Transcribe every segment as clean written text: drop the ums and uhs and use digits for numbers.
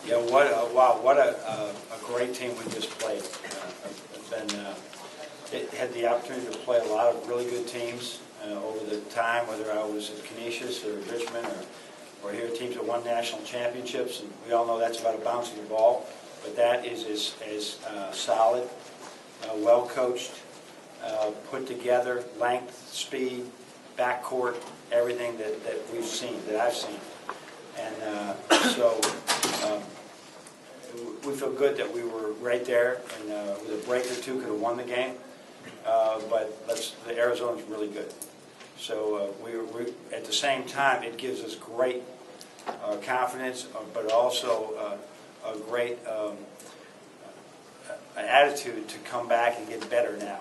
Yeah, wow, what a great team we just played. Had the opportunity to play a lot of really good teams over the time, whether I was at Canisius or Richmond or here, teams that won national championships, and we all know that's about a bouncing the ball, but that is as solid, well coached, put together, length, speed, backcourt, everything that we've seen, that I've seen. And so we feel good that we were right there, and with a break or two could have won the game. But the Arizona's really good. So we at the same time, it gives us great confidence, but also a great attitude to come back and get better now,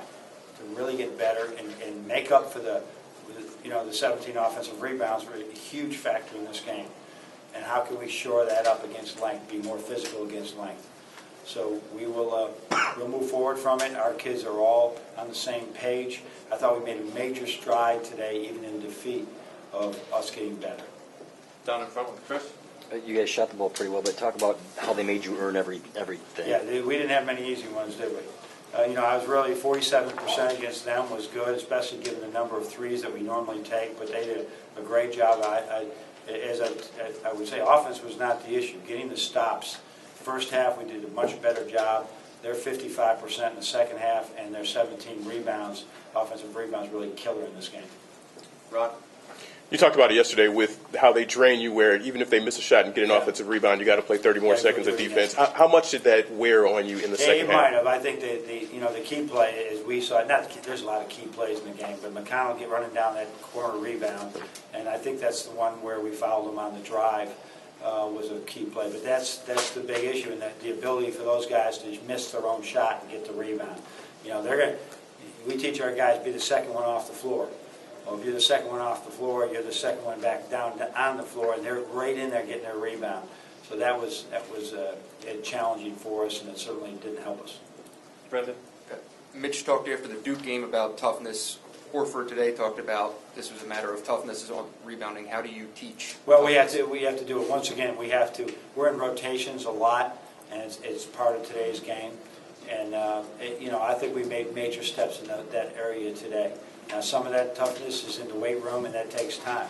to really get better and make up for the 17 offensive rebounds were a huge factor in this game. And how can we shore that up against length, be more physical against length? So we'll move forward from it. Our kids are all on the same page. I thought we made a major stride today, even in defeat, of us getting better. Down in front with Chris. You guys shot the ball pretty well, but talk about how they made you earn everything. Yeah, we didn't have many easy ones, did we? I was really 47% against them was good, especially given the number of threes that we normally take. But they did a great job. I would say offense was not the issue. Getting the stops. First half, we did a much better job. They're 55% in the second half, and their 17 rebounds, offensive rebounds, really killer in this game. Rod? You talked about it yesterday with how they drain you, where even if they miss a shot and get an offensive rebound, you got to play 30 more seconds of defense. How much did that wear on you in the second half? It might have. I think the key play is we saw. There's a lot of key plays in the game, but McConnell running down that corner rebound, and I think that's the one where we fouled him on the drive. Was a key play, but that's the big issue, and the ability for those guys to miss their own shot and get the rebound. We teach our guys be the second one off the floor. Well, if you're the second one off the floor, you're the second one back down on the floor, and they're right in there getting their rebound. So that was challenging for us, and it certainly didn't help us. Brendan? Mitch talked after the Duke game about toughness. Horford today talked about this was a matter of toughness on rebounding. How do you teach? Well, we have to do it once again. We're in rotations a lot, and it's part of today's game. And I think we made major steps in that area today. Now, some of that toughness is in the weight room, and that takes time.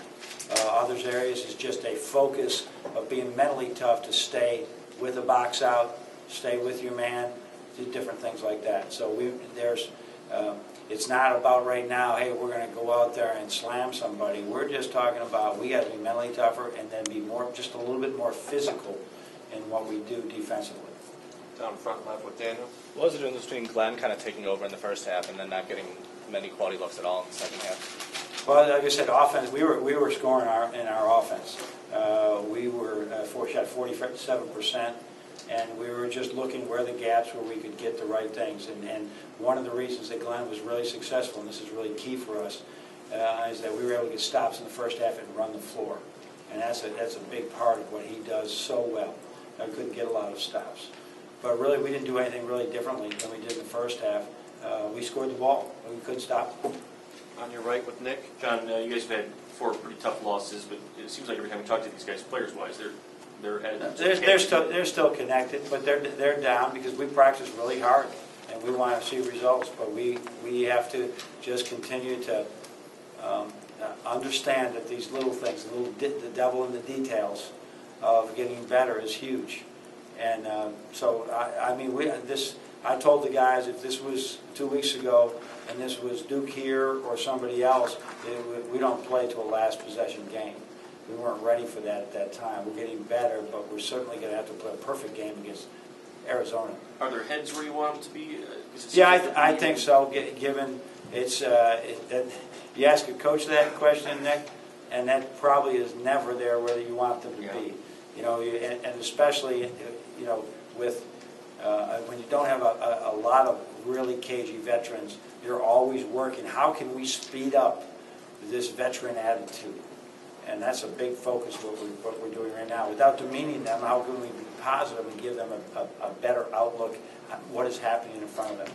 Others areas is just a focus of being mentally tough to stay with the box out, stay with your man, do different things like that. So it's not about right now, hey, we're going to go out there and slam somebody. We're just talking about we got to be mentally tougher and then be just a little bit more physical in what we do defensively. Down front left with Daniel. What was the difference between Glenn kind of taking over in the first half and then not getting many quality looks at all in the second half? Well, like I said, offense. We were scoring in our offense. We shot 47%, and we were just looking where the gaps where we could get the right things. And one of the reasons that Glenn was really successful, and this is really key for us, is that we were able to get stops in the first half and run the floor. And that's a big part of what he does so well. I couldn't get a lot of stops. But really, we didn't do anything really differently than we did in the first half. We scored the ball. We couldn't stop. On your right with Nick. John, you guys have had 4 pretty tough losses, but it seems like every time we talk to these guys, players-wise, they're ahead. They're still connected, but they're down because we practice really hard and we want to see results. But we have to just continue to understand that these little things, the devil in the details of getting better is huge. And I told the guys if this was 2 weeks ago and this was Duke here or somebody else, we don't play to a last possession game. We weren't ready for that at that time. We're getting better, but we're certainly going to have to play a perfect game against Arizona. Are there heads where you want them to be? Yeah, I think so, given it's you ask a coach that question, Nick, and that probably is never there where you want them to be. And especially, with when you don't have a lot of really cagey veterans, you're always working. How can we speed up this veteran attitude? And that's a big focus what we're doing right now. Without demeaning them, how can we be positive and give them a better outlook on what is happening in front of them?